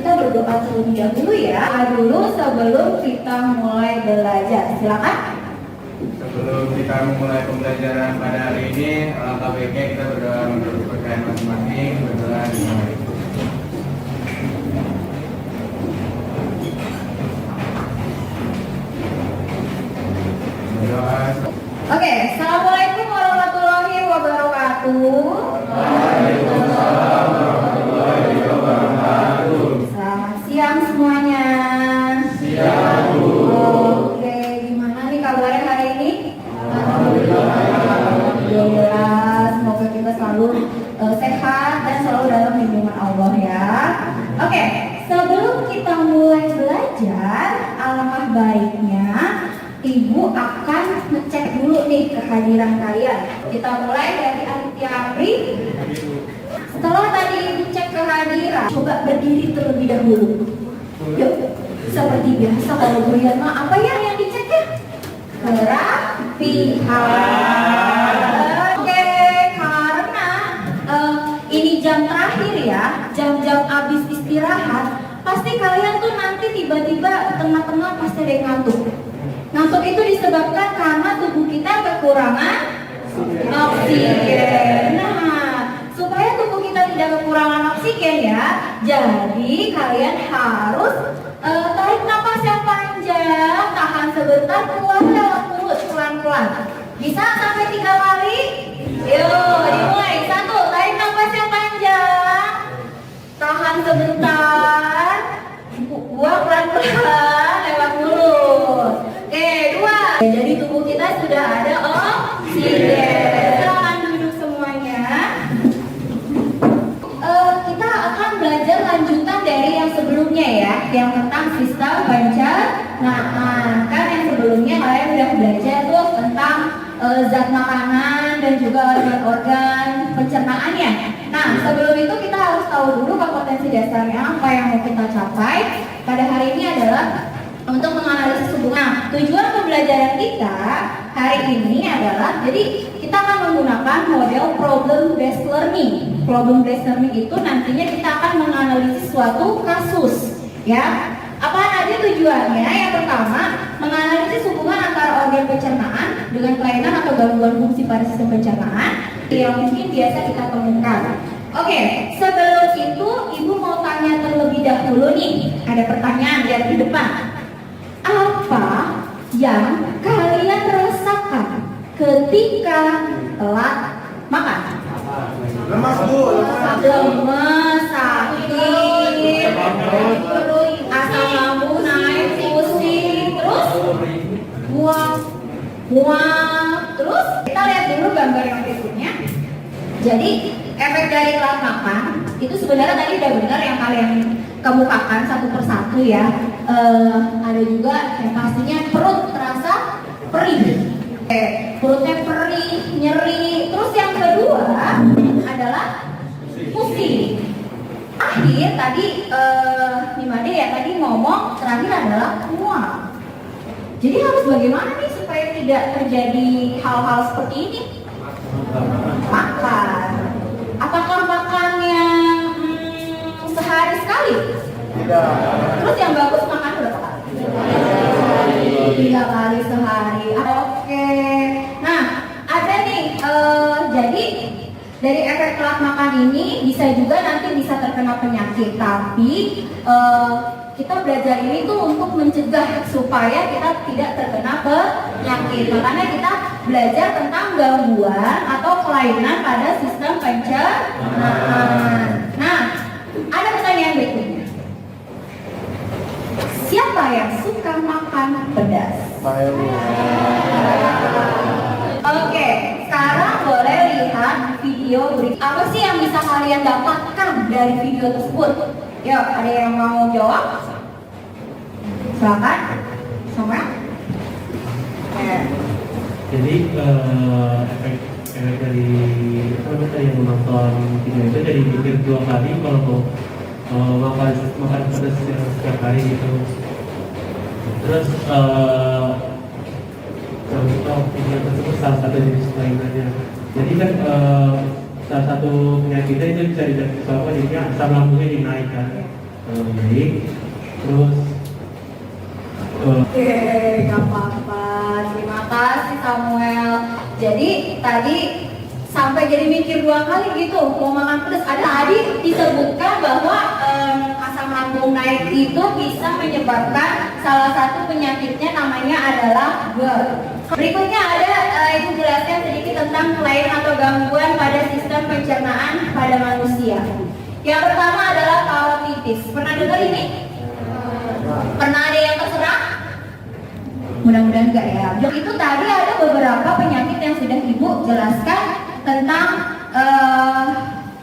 kita berdoa terlebih dahulu ya. Dulu sebelum kita mulai belajar. Silakan. Sebelum kita memulai pembelajaran pada hari ini, alangkah baiknya kita berdoa menurut kepercayaan masing-masing. Berdoa dimulai. Berdoa. Oke, assalamualaikum warahmatullahi wabarakatuh. Waalaikumsalam warahmatullahi wabarakatuh. Selamat siang semuanya. Siang, Bu. Oke, gimana nih kabarnya hari ini? Alhamdulillah. Alhamdulillah, semoga kita selalu sehat dan selalu dalam lindungan Allah ya. Oke, sebelum kita mulai belajar, alangkah baiknya Ibu akan ngecek dulu nih kehadiran kalian. Kita mulai dari Aditya Amri. Setelah tadi Ibu cek kehadiran, coba berdiri terlebih dahulu. Yuk, seperti biasa kalau Brian apa ya yang dicek ya? Kerapihan. Oke, karena ini jam terakhir ya, jam-jam habis istirahat, pasti kalian tuh nanti tiba-tiba tengah-tengah pasti ada yang ngantuk. Ngantuk itu disebabkan karena tubuh kita kekurangan oksigen. Nah, supaya tubuh kita tidak kekurangan oksigen ya, jadi kalian harus tarik nafas yang panjang, tahan sebentar, keluar lewat mulut pelan-pelan. Bisa sampai 3 kali? Yuk, dimulai. 1, tarik nafas yang panjang, tahan sebentar, buang pelan-pelan lewat mulut. Oke, 2. Jadi tubuh kita sudah ada oksigen. Silakan duduk semuanya. Kita akan belajar lanjutan dari yang sebelumnya ya, yang tentang sistem pencernaan. Kan yang sebelumnya kalian udah belajar tuh tentang zat makanan dan juga organ-organ pencernaannya. Nah, sebelum itu kita harus tahu dulu kompetensi dasarnya apa yang mau kita capai. Pada hari ini adalah untuk menganalisis hubungan. Nah, tujuan pembelajaran kita hari ini adalah, jadi kita akan menggunakan model problem based learning. Problem based learning itu nantinya kita akan menganalisis suatu kasus, ya. Apa aja tujuannya? Yang pertama, menganalisis hubungan antara organ pencernaan dengan kelainan atau gangguan fungsi pada sistem pencernaan yang mungkin biasa kita temukan. Oke, sebelum itu Ibu mau tanya terlebih dahulu nih. Ada pertanyaan lihat di depan. Apa yang kalian rasakan ketika telat makan? Lemas, Bu. Lemas, sakit, asam lambung naik, pusing, terus mual. Terus kita lihat dulu gambar yang berikutnya. Jadi efek dari telat makan itu sebenarnya tadi udah benar yang kalian kemukakan satu persatu ya. Ada juga yang pastinya perut terasa perih, perutnya perih, nyeri. Terus yang kedua adalah pusing. Akhir tadi Nimade ya tadi ngomong terakhir adalah mual. Jadi harus bagaimana nih supaya tidak terjadi hal-hal seperti ini? Makan. Apakah makan yang sehari sekali? Tidak. Terus yang bagus makan berapa kali? 3 kali sehari. Oke. Nah, ada nih. Jadi dari efek telat makan ini bisa juga nanti bisa terkena penyakit. Tapi kita belajar ini tuh untuk mencegah supaya kita tidak terkena penyakit. Makanya kita belajar tentang gangguan atau kelainan pada sistem pencernaan. Nah, ada pertanyaan berikutnya. Siapa yang suka makan pedas? Oke, sekarang boleh lihat video berikut. Apa sih yang bisa kalian dapatkan dari video tersebut? Yuk, ada yang mau jawab? Silakan. Sama? Jadi efek dari apa namanya yang menonton video itu jadi mikir 2 kali kalau mau makan pedas setiap hari gitu. Terus contoh video tersebut salah satu jenis kelainannya. Jadi kan salah satu penyakitnya itu bisa disebabkan jadinya asam lambungnya dinaikkan. baik. Terus Oke, gak apa-apa. Terima kasih Samuel. Jadi tadi sampai jadi mikir 2 kali gitu mau makan pedas. Ada tadi disebutkan bahwa asam lambung naik itu bisa menyebabkan salah satu penyakitnya namanya adalah GERD. Berikutnya ada Ibu jelaskan sedikit tentang kelainan atau gangguan pada sistem pencernaan pada manusia. Yang pertama adalah parotitis. Pernah dengar ini? Pernah ada yang terserang? Mudah-mudahan enggak ya. Itu tadi ada beberapa penyakit yang sudah Ibu jelaskan tentang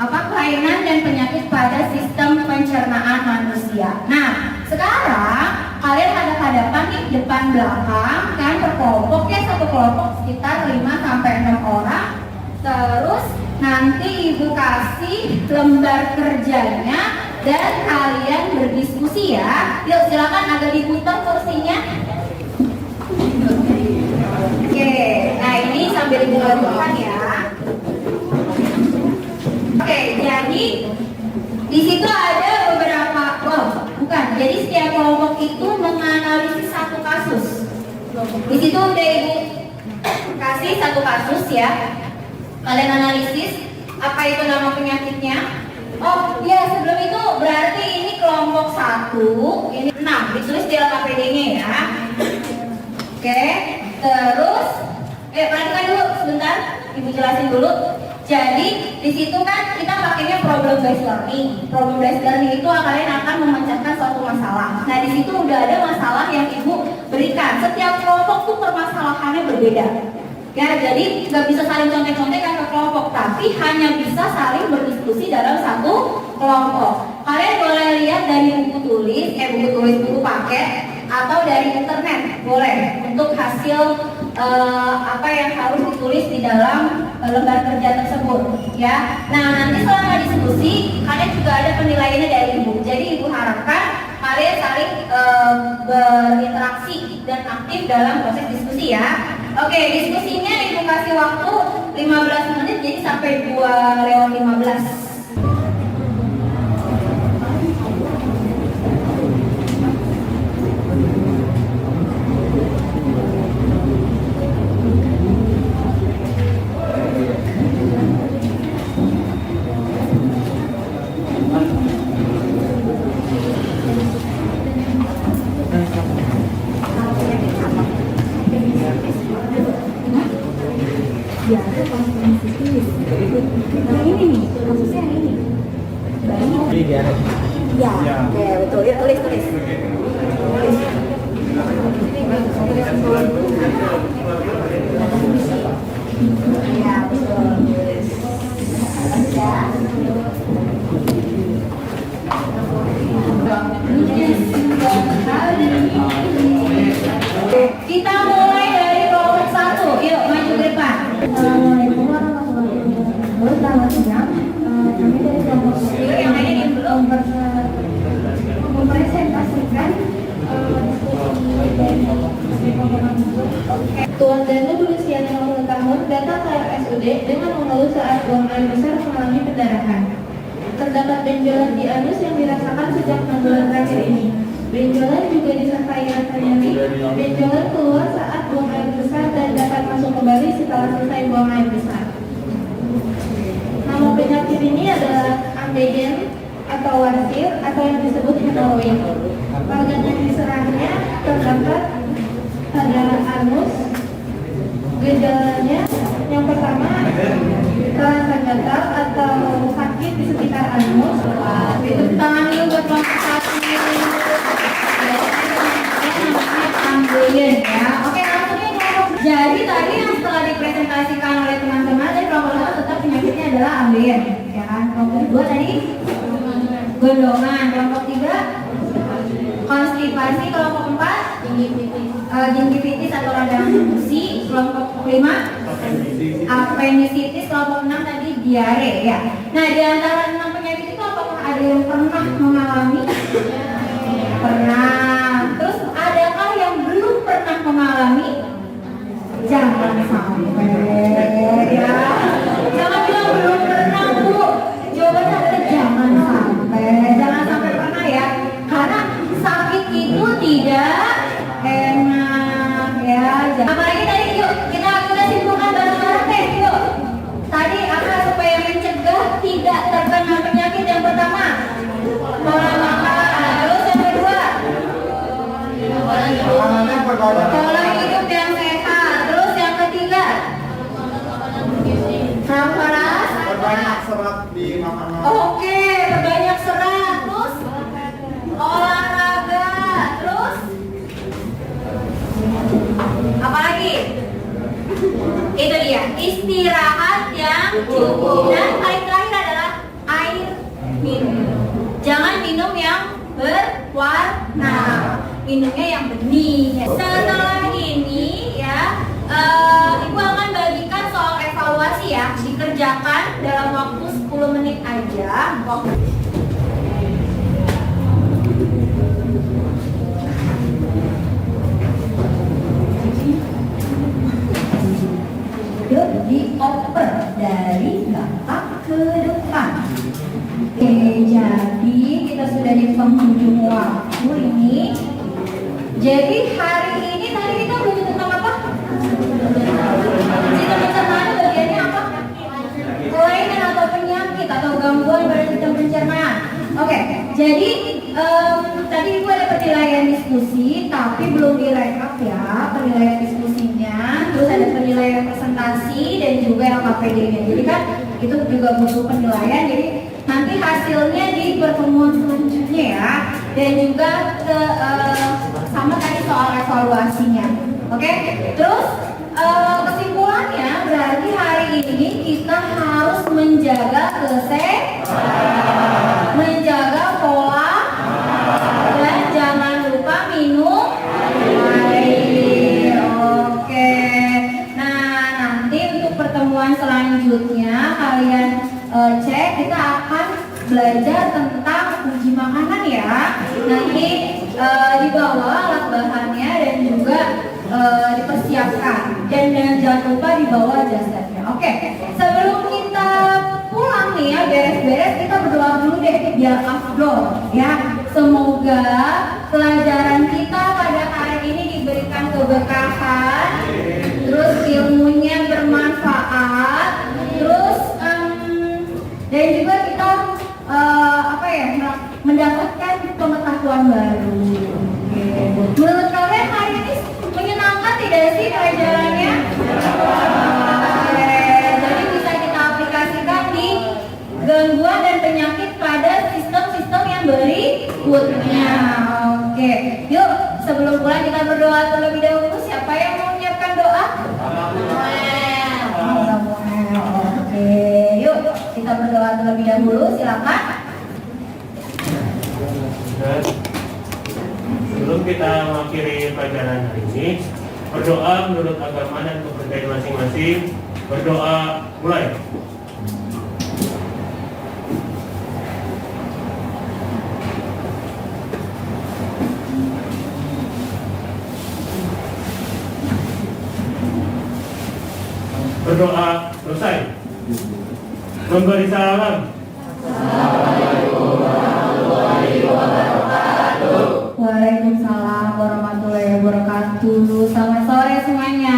kelainan dan penyakit pada sistem pencernaan manusia. Nah, sekarang kalian hadap-hadapan nih depan belakang kan berkelompok ya, satu kelompok sekitar 5 sampai 6 orang. Terus nanti Ibu kasih lembar kerjanya dan kalian berdiskusi ya. Yuk silakan agak diputar kursinya. Oke, nah ini sambil Ibu lakukan ya. Oke, jadi di situ ada beberapa, jadi setiap kelompok itu menganalisis satu kasus. Di situ udah Ibu kasih satu kasus ya. Kalian analisis apa itu nama penyakitnya. Oh ya, sebelum itu berarti ini kelompok 1, ini 6, ditulis di dalam APD-nya ya. Oke, terus perhatikan dulu sebentar, Ibu jelasin dulu. Jadi di situ kan kita pakainya problem based learning. Problem based learning itu kalian akan memecahkan suatu masalah. Nah di situ udah ada masalah yang Ibu berikan. Setiap kelompok tuh permasalahannya berbeda. Ya, jadi nggak bisa saling contek-contekan ke kelompok, tapi hanya bisa saling berdiskusi dalam satu kelompok. Kalian boleh lihat dari buku paket atau dari internet, boleh untuk hasil apa yang harus ditulis di dalam lembar kerja tersebut. Ya, nah nanti selama diskusi kalian juga ada penilaiannya dari Ibu. Jadi Ibu harapkan kalian saling berinteraksi dan aktif dalam proses diskusi ya. Oke, diskusinya Ibu kasih waktu 15 menit, jadi sampai 2:15. Ya, ada konsumen sistis. Nah ini nih, kasusnya yang ini. Ya, oke, betul. Ya, tulis. Ya, betul. Kita mulai dari kelompok 1. Yuk, maju ke depan. Assalamualaikum warahmatullahi wabarakatuh. Selamat siang. Kami dari kelompok 1 yang ini belum mempresentasikan Tuan Danu berusia 50 tahun datang ke RSUD dengan mengeluh saat buang air besar mengalami pendarahan. Terdapat benjolan di anus yang dirasakan sejak 6 bulan terakhir ini. Benjolan juga disertai rasa nyeri. Benjolan keluar saat buang air besar dan dapat masuk kembali setelah selesai buang air besar. Nama penyakit ini adalah ambegen atau warsir atau yang disebut hemoroid. Organ yang diserangnya terdapat pada anus. Gejalanya yang pertama terasa gatal atau sakit di sekitar anus. Tepuk tangan dulu buat kelompok 1. Namanya ambegen ya. Oke, langsungnya kelompok. Jadi tadi yang setelah dipresentasikan oleh teman-teman dari kelompok 1 tetap penyakitnya adalah ambegen, ya kan? Kelompok 2 tadi gondongan, kelompok 3 konstipasi, kelompok 4 gingivitis atau radang fusi, kelompok 5 appendicitis, kelompok 6 tadi diare ya. Nah, di antara 6 penyakit itu apakah ada yang pernah mengalami? Pernah. Terus adakah yang belum pernah mengalami? Jangan sampai ya. Jangan bilang belum pernah Bu. Jawabannya adalah jangan sampai pernah ya. serat di makanan. Oke, perbanyak serat. Terus olahraga. Terus apa lagi? Itu dia, istirahat yang cukup. Dan paling terakhir adalah air minum. Jangan minum yang berwarna, minumnya yang bening. Setelah ini ya, Ibu akan bagikan soal evaluasi ya, dikerjakan dalam waktu 10 menit aja. Dioper dari belakang ke depan. Oke, jadi kita sudah di penghujung waktu ini. Jadi hari ini tadi kita belajar tentang apa? Sistem pencernaan bagiannya apa? Kelainan atau penyakit atau gangguan pada sistem pencernaan. Oke, jadi tadi Ibu ada penilaian diskusi, tapi belum direkap ya penilaian diskusinya. Terus ada penilaian presentasi dan juga LKPD-nya. Jadi kan itu juga butuh penilaian. Jadi nanti hasilnya di pertemuan selanjutnya ya. Dan juga sama tadi soal evaluasinya. Oke, terus kesimpulannya berarti hari ini kita harus menjaga kesehatan, menjaga pola, dan jangan lupa minum air. Oke. Nah, nanti untuk pertemuan selanjutnya kalian cek, kita akan belajar tentang uji makanan ya. Nanti dibawa alat bahannya dan juga dipersiapkan, dan jangan lupa dibawa jasanya. Oke, sebelum kita pulang nih ya, beres-beres, kita berdoa dulu deh biar afdol ya. Semoga pelajaran kita pada hari ini diberikan keberkahan, terus ilmunya bermanfaat, terus dan juga kita mendapatkan pengetahuan baru. Menurut kalian hari ini menyenangkan tidak sih pelajarannya? Jadi bisa kita aplikasikan di gangguan dan penyakit pada sistem-sistem yang berikutnya. Oke, yuk sebelum pulang kita berdoa terlebih dahulu. Siapa yang mau menyiapkan doa? Oke, yuk kita berdoa terlebih dahulu. Silakan. Sebelum kita mengakhiri pelajaran hari ini, berdoa menurut agama dan kepercayaan masing-masing. Berdoa mulai. Berdoa selesai. Memberi salam. Waalaikumsalam warahmatullahi wabarakatuh. Selamat sore semuanya.